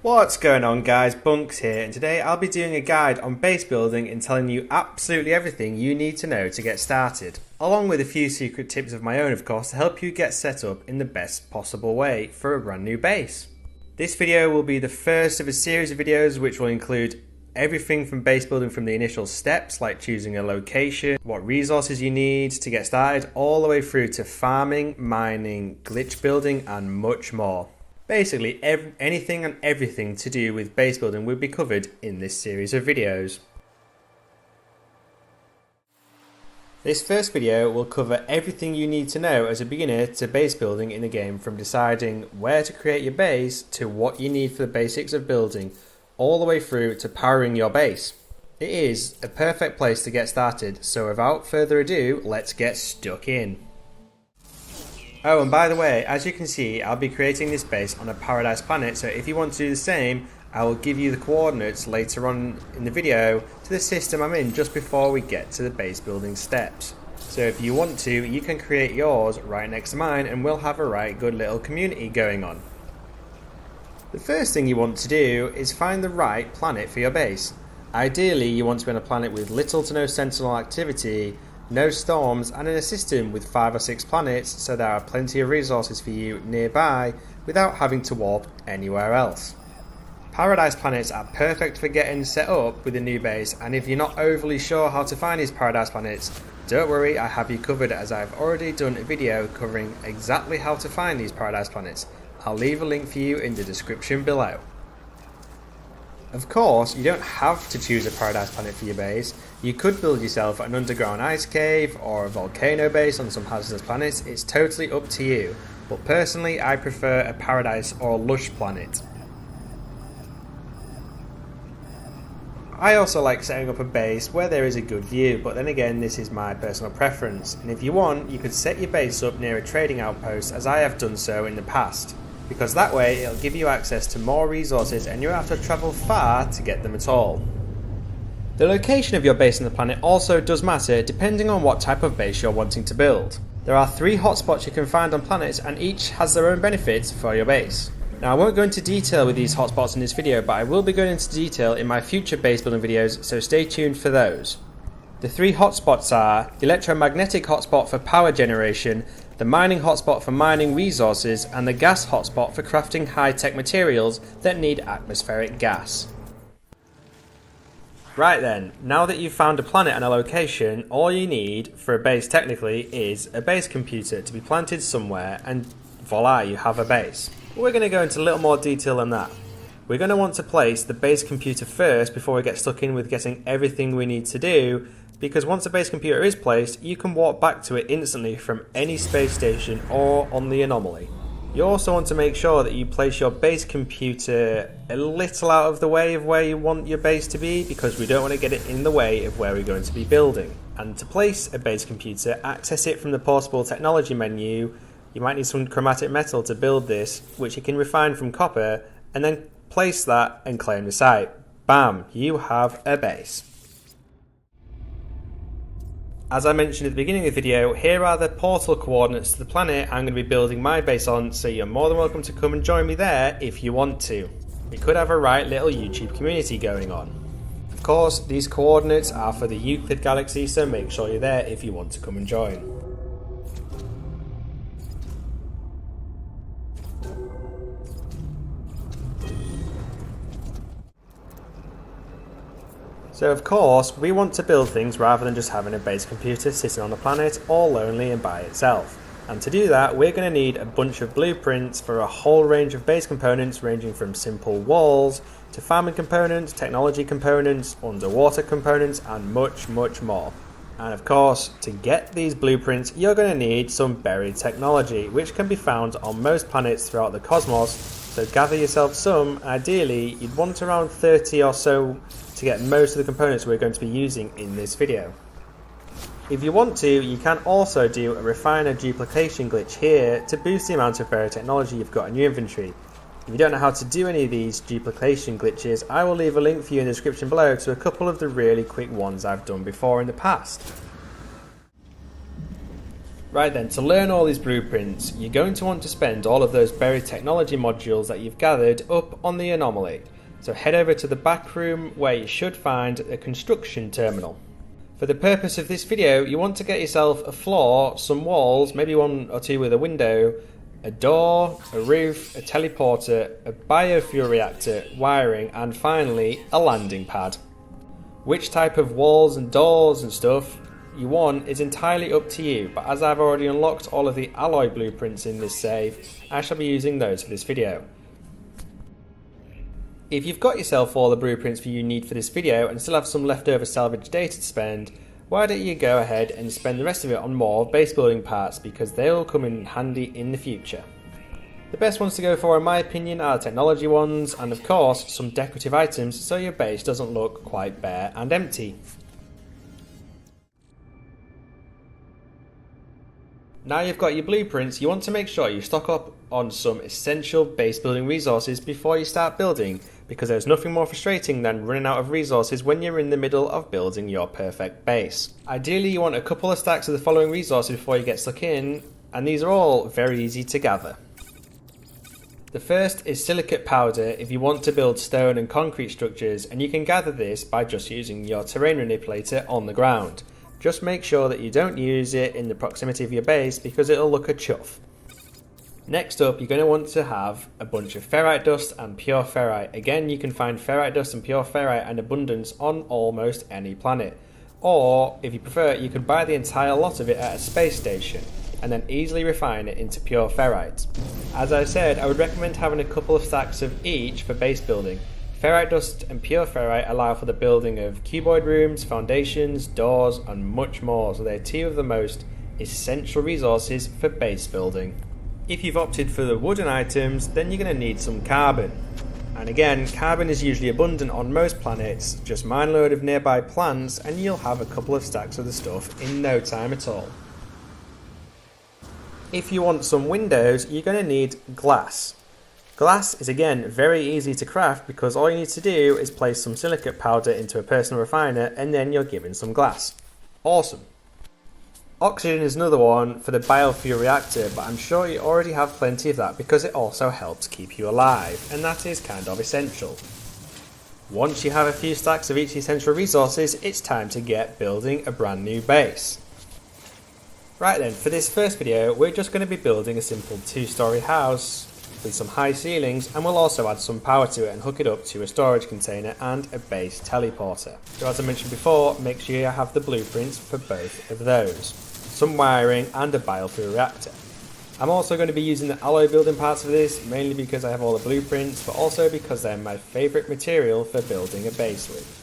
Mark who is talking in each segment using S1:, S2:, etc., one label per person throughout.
S1: What's going on guys, Bunks here, and today I'll be doing a guide on base building and telling you absolutely everything you need to know to get started, along with a few secret tips of my own of course to help you get set up in the best possible way for a brand new base. This video will be the first of a series of videos which will include everything from base building from the initial steps like choosing a location, what resources you need to get started, all the way through to farming, mining, glitch building and much more. Basically, anything and everything to do with base building will be covered in this series of videos. This first video will cover everything you need to know as a beginner to base building in the game, from deciding where to create your base to what you need for the basics of building, all the way through to powering your base. It is a perfect place to get started, so without further ado, let's get stuck in. Oh, and by the way, as you can see, I'll be creating this base on a paradise planet, so if you want to do the same, I will give you the coordinates later on in the video to the system I'm in just before we get to the base building steps. So if you want to, you can create yours right next to mine and we'll have a right good little community going on. The first thing you want to do is find the right planet for your base. Ideally, you want to be on a planet with little to no sentinel activity, no storms, and in a system with 5 or 6 planets, so there are plenty of resources for you nearby without having to warp anywhere else. Paradise planets are perfect for getting set up with a new base, and if you're not overly sure how to find these paradise planets, don't worry, I have you covered, as I've already done a video covering exactly how to find these paradise planets. I'll leave a link for you in the description below. Of course, you don't have to choose a paradise planet for your base. You could build yourself an underground ice cave or a volcano base on some hazardous planets. It's totally up to you, but personally I prefer a paradise or a lush planet. I also like setting up a base where there is a good view, but then again this is my personal preference, and if you want you could set your base up near a trading outpost, as I have done so in the past, because that way it'll give you access to more resources and you don't have to travel far to get them at all. The location of your base on the planet also does matter depending on what type of base you're wanting to build. There are 3 hotspots you can find on planets and each has their own benefits for your base. Now I won't go into detail with these hotspots in this video, but I will be going into detail in my future base building videos, so stay tuned for those. The 3 hotspots are the electromagnetic hotspot for power generation, the mining hotspot for mining resources, and the gas hotspot for crafting high-tech materials that need atmospheric gas. Right then, now that you've found a planet and a location, all you need for a base technically is a base computer to be planted somewhere, and voila, you have a base. But we're going to go into a little more detail than that. We're going to want to place the base computer first before we get stuck in with getting everything we need to do, because once a base computer is placed, you can warp back to it instantly from any space station or on the anomaly. You also want to make sure that you place your base computer a little out of the way of where you want your base to be, because we don't want to get it in the way of where we're going to be building. And to place a base computer, access it from the portable technology menu. You might need some chromatic metal to build this, which you can refine from copper, and then place that and claim the site. Bam, you have a base. As I mentioned at the beginning of the video, here are the portal coordinates to the planet I'm going to be building my base on, so you're more than welcome to come and join me there if you want to. We could have a right little YouTube community going on. Of course, these coordinates are for the Euclid galaxy, so make sure you're there if you want to come and join. So of course, we want to build things rather than just having a base computer sitting on the planet all lonely and by itself. And to do that, we're going to need a bunch of blueprints for a whole range of base components, ranging from simple walls to farming components, technology components, underwater components, and much more. And of course, to get these blueprints, you're going to need some buried technology, which can be found on most planets throughout the cosmos. So gather yourself some. Ideally, you'd want around 30 or so to get most of the components we're going to be using in this video. If you want to, you can also do a refiner duplication glitch here to boost the amount of buried technology you've got in your inventory. If you don't know how to do any of these duplication glitches, I will leave a link for you in the description below to a couple of the really quick ones I've done before in the past. Right then, to learn all these blueprints, you're going to want to spend all of those buried technology modules that you've gathered up on the anomaly. So head over to the back room where you should find a construction terminal. For the purpose of this video, you want to get yourself a floor, some walls, maybe one or two with a window, a door, a roof, a teleporter, a biofuel reactor, wiring, and finally a landing pad. Which type of walls and doors and stuff you want is entirely up to you, but as I've already unlocked all of the alloy blueprints in this save, I shall be using those for this video. If you've got yourself all the blueprints you need for this video and still have some leftover salvage data to spend, why don't you go ahead and spend the rest of it on more base building parts, because they will come in handy in the future. The best ones to go for in my opinion are technology ones, and of course some decorative items so your base doesn't look quite bare and empty. Now you've got your blueprints, you want to make sure you stock up on some essential base building resources before you start building, because there's nothing more frustrating than running out of resources when you're in the middle of building your perfect base. Ideally you want a couple of stacks of the following resources before you get stuck in, and these are all very easy to gather. The first is silicate powder if you want to build stone and concrete structures, and you can gather this by just using your terrain manipulator on the ground. Just make sure that you don't use it in the proximity of your base because it'll look a chuff. Next up, you're going to want to have a bunch of ferrite dust and pure ferrite. Again, you can find ferrite dust and pure ferrite in abundance on almost any planet. Or, if you prefer, you could buy the entire lot of it at a space station and then easily refine it into pure ferrite. As I said, I would recommend having a couple of stacks of each for base building. Ferrite dust and pure ferrite allow for the building of cuboid rooms, foundations, doors, and much more, so they're two of the most essential resources for base building. If you've opted for the wooden items, then you're going to need some carbon. And again, carbon is usually abundant on most planets. Just mine a load of nearby plants and you'll have a couple of stacks of the stuff in no time at all. If you want some windows, you're going to need glass. Glass is again very easy to craft because all you need to do is place some silicate powder into a personal refiner and then you're given some glass. Awesome. Oxygen is another one for the biofuel reactor, but I'm sure you already have plenty of that because it also helps keep you alive, and that is kind of essential. Once you have a few stacks of each essential resources, it's time to get building a brand new base. Right then, for this first video, we're just going to be building a simple 2-story house with some high ceilings, and we'll also add some power to it and hook it up to a storage container and a base teleporter. So as I mentioned before, make sure you have the blueprints for both of those, some wiring and a biofuel reactor. I'm also going to be using the alloy building parts for this, mainly because I have all the blueprints, but also because they're my favourite material for building a base with.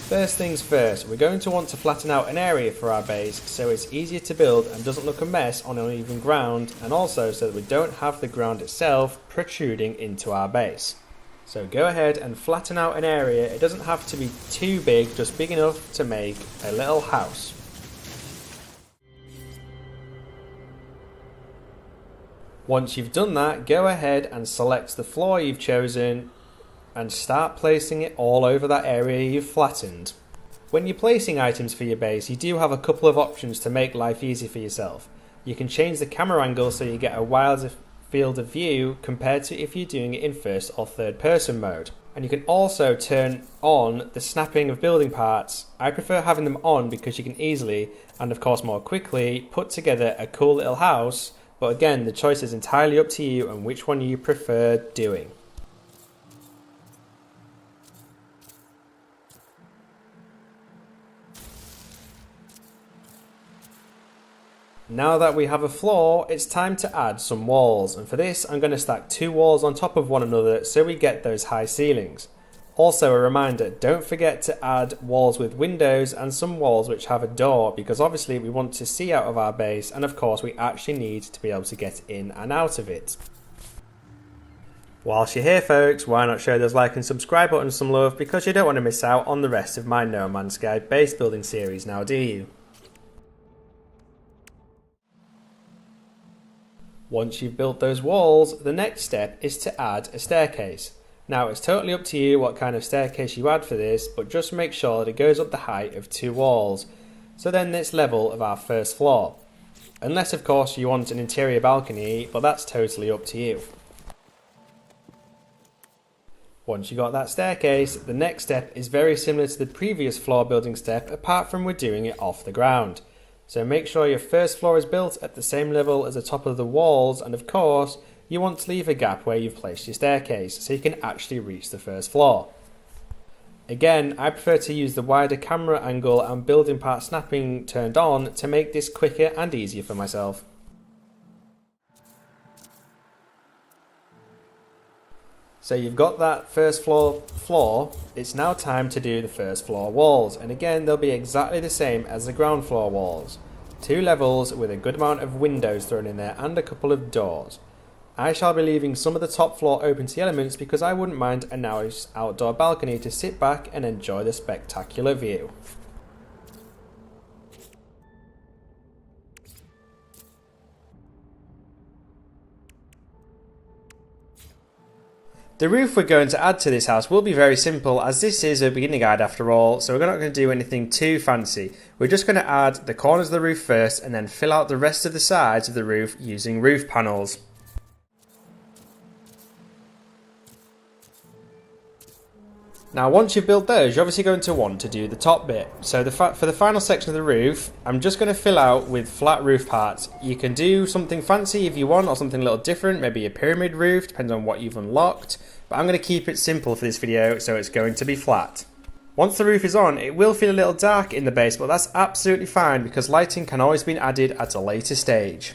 S1: First things first, we're going to want to flatten out an area for our base so it's easier to build and doesn't look a mess on uneven ground, and also so that we don't have the ground itself protruding into our base. So go ahead and flatten out an area. It doesn't have to be too big, just big enough to make a little house. Once you've done that, go ahead and select the floor you've chosen and start placing it all over that area you've flattened. When you're placing items for your base, you do have a couple of options to make life easy for yourself. You can change the camera angle so you get a wider field of view compared to if you're doing it in first or third person mode. And you can also turn on the snapping of building parts. I prefer having them on because you can easily, and of course more quickly, put together a cool little house, but again, the choice is entirely up to you and which one you prefer doing. Now that we have a floor, it's time to add some walls, and for this I'm going to stack 2 walls on top of one another so we get those high ceilings. Also a reminder, don't forget to add walls with windows and some walls which have a door, because obviously we want to see out of our base, and of course we actually need to be able to get in and out of it. Whilst you're here folks, why not show those like and subscribe buttons some love, because you don't want to miss out on the rest of my No Man's Sky base building series now, do you? Once you've built those walls, the next step is to add a staircase. Now it's totally up to you what kind of staircase you add for this, but just make sure that it goes up the height of 2 walls. So then it's level of our first floor. Unless of course you want an interior balcony, but that's totally up to you. Once you got that staircase, the next step is very similar to the previous floor building step, apart from we're doing it off the ground. So make sure your first floor is built at the same level as the top of the walls, and of course you want to leave a gap where you've placed your staircase so you can actually reach the first floor. Again, I prefer to use the wider camera angle and building part snapping turned on to make this quicker and easier for myself. So you've got that first floor, it's now time to do the first floor walls, and again they'll be exactly the same as the ground floor walls. 2 levels with a good amount of windows thrown in there and a couple of doors. I shall be leaving some of the top floor open to the elements because I wouldn't mind a nice outdoor balcony to sit back and enjoy the spectacular view. The roof we're going to add to this house will be very simple, as this is a beginner guide after all, so we're not going to do anything too fancy. We're just going to add the corners of the roof first and then fill out the rest of the sides of the roof using roof panels. Now once you've built those, you're obviously going to want to do the top bit. So for the final section of the roof, I'm just going to fill out with flat roof parts. You can do something fancy if you want, or something a little different, maybe a pyramid roof, depends on what you've unlocked. But I'm going to keep it simple for this video, so it's going to be flat. Once the roof is on, it will feel a little dark in the base, but that's absolutely fine because lighting can always be added at a later stage.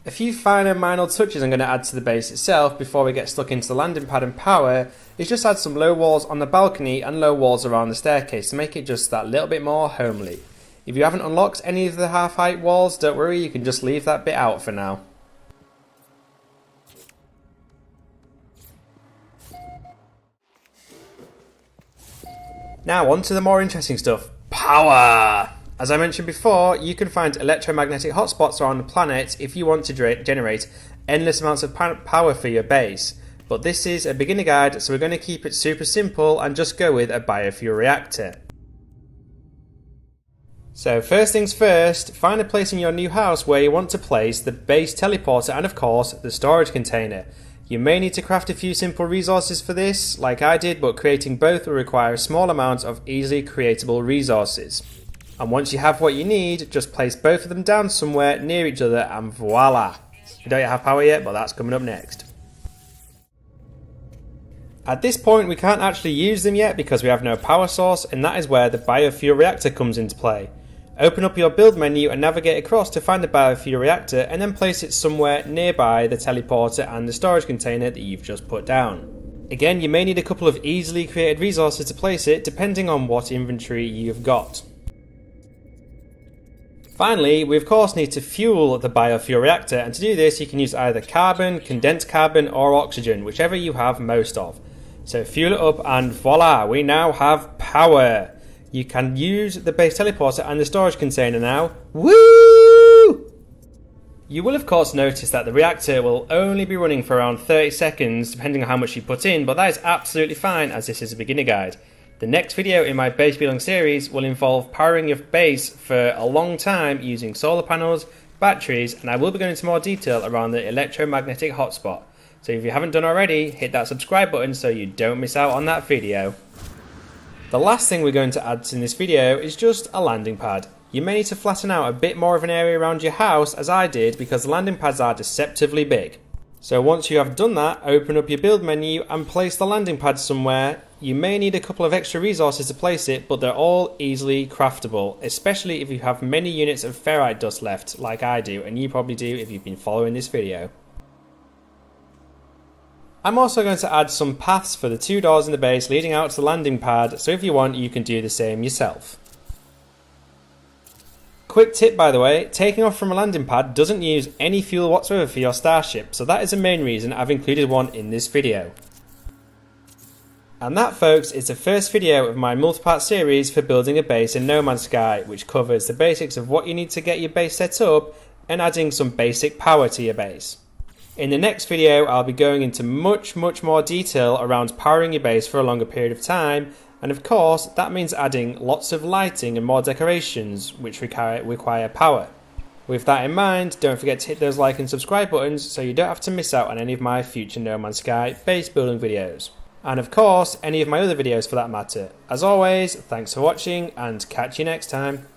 S1: A few finer minor touches I'm going to add to the base itself before we get stuck into the landing pad and power is just add some low walls on the balcony and low walls around the staircase to make it just that little bit more homely. If you haven't unlocked any of the half height walls, don't worry, you can just leave that bit out for now. Now on to the more interesting stuff, power! As I mentioned before, you can find electromagnetic hotspots around the planet if you want to generate endless amounts of power for your base. But this is a beginner guide, so we're going to keep it super simple and just go with a biofuel reactor. So first things first, find a place in your new house where you want to place the base teleporter and of course the storage container. You may need to craft a few simple resources for this, like I did, but creating both will require a small amount of easily creatable resources. And once you have what you need, just place both of them down somewhere near each other and voila! You don't have power yet, but that's coming up next. At this point we can't actually use them yet because we have no power source, and that is where the biofuel reactor comes into play. Open up your build menu and navigate across to find the biofuel reactor and then place it somewhere nearby the teleporter and the storage container that you've just put down. Again, you may need a couple of easily created resources to place it depending on what inventory you've got. Finally, we of course need to fuel the biofuel reactor, and to do this you can use either carbon, condensed carbon or oxygen, whichever you have most of. So fuel it up and voila, we now have power! You can use the base teleporter and the storage container now. Woo! You will of course notice that the reactor will only be running for around 30 seconds depending on how much you put in, but that is absolutely fine as this is a beginner guide. The next video in my base building series will involve powering your base for a long time using solar panels, batteries, and I will be going into more detail around the electromagnetic hotspot. So if you haven't done already, hit that subscribe button so you don't miss out on that video. The last thing we're going to add in this video is just a landing pad. You may need to flatten out a bit more of an area around your house, as I did, because the landing pads are deceptively big. So once you have done that, open up your build menu and place the landing pad somewhere. You may need a couple of extra resources to place it, but they're all easily craftable, especially if you have many units of ferrite dust left, like I do, and you probably do if you've been following this video. I'm also going to add some paths for the 2 doors in the base leading out to the landing pad, so if you want you can do the same yourself. Quick tip by the way, taking off from a landing pad doesn't use any fuel whatsoever for your starship, so that is the main reason I've included one in this video. And that folks is the first video of my multi-part series for building a base in No Man's Sky, which covers the basics of what you need to get your base set up and adding some basic power to your base. In the next video, I'll be going into much more detail around powering your base for a longer period of time, and of course that means adding lots of lighting and more decorations which require power. With that in mind, don't forget to hit those like and subscribe buttons so you don't have to miss out on any of my future No Man's Sky base building videos. And of course, any of my other videos for that matter. As always, thanks for watching and catch you next time.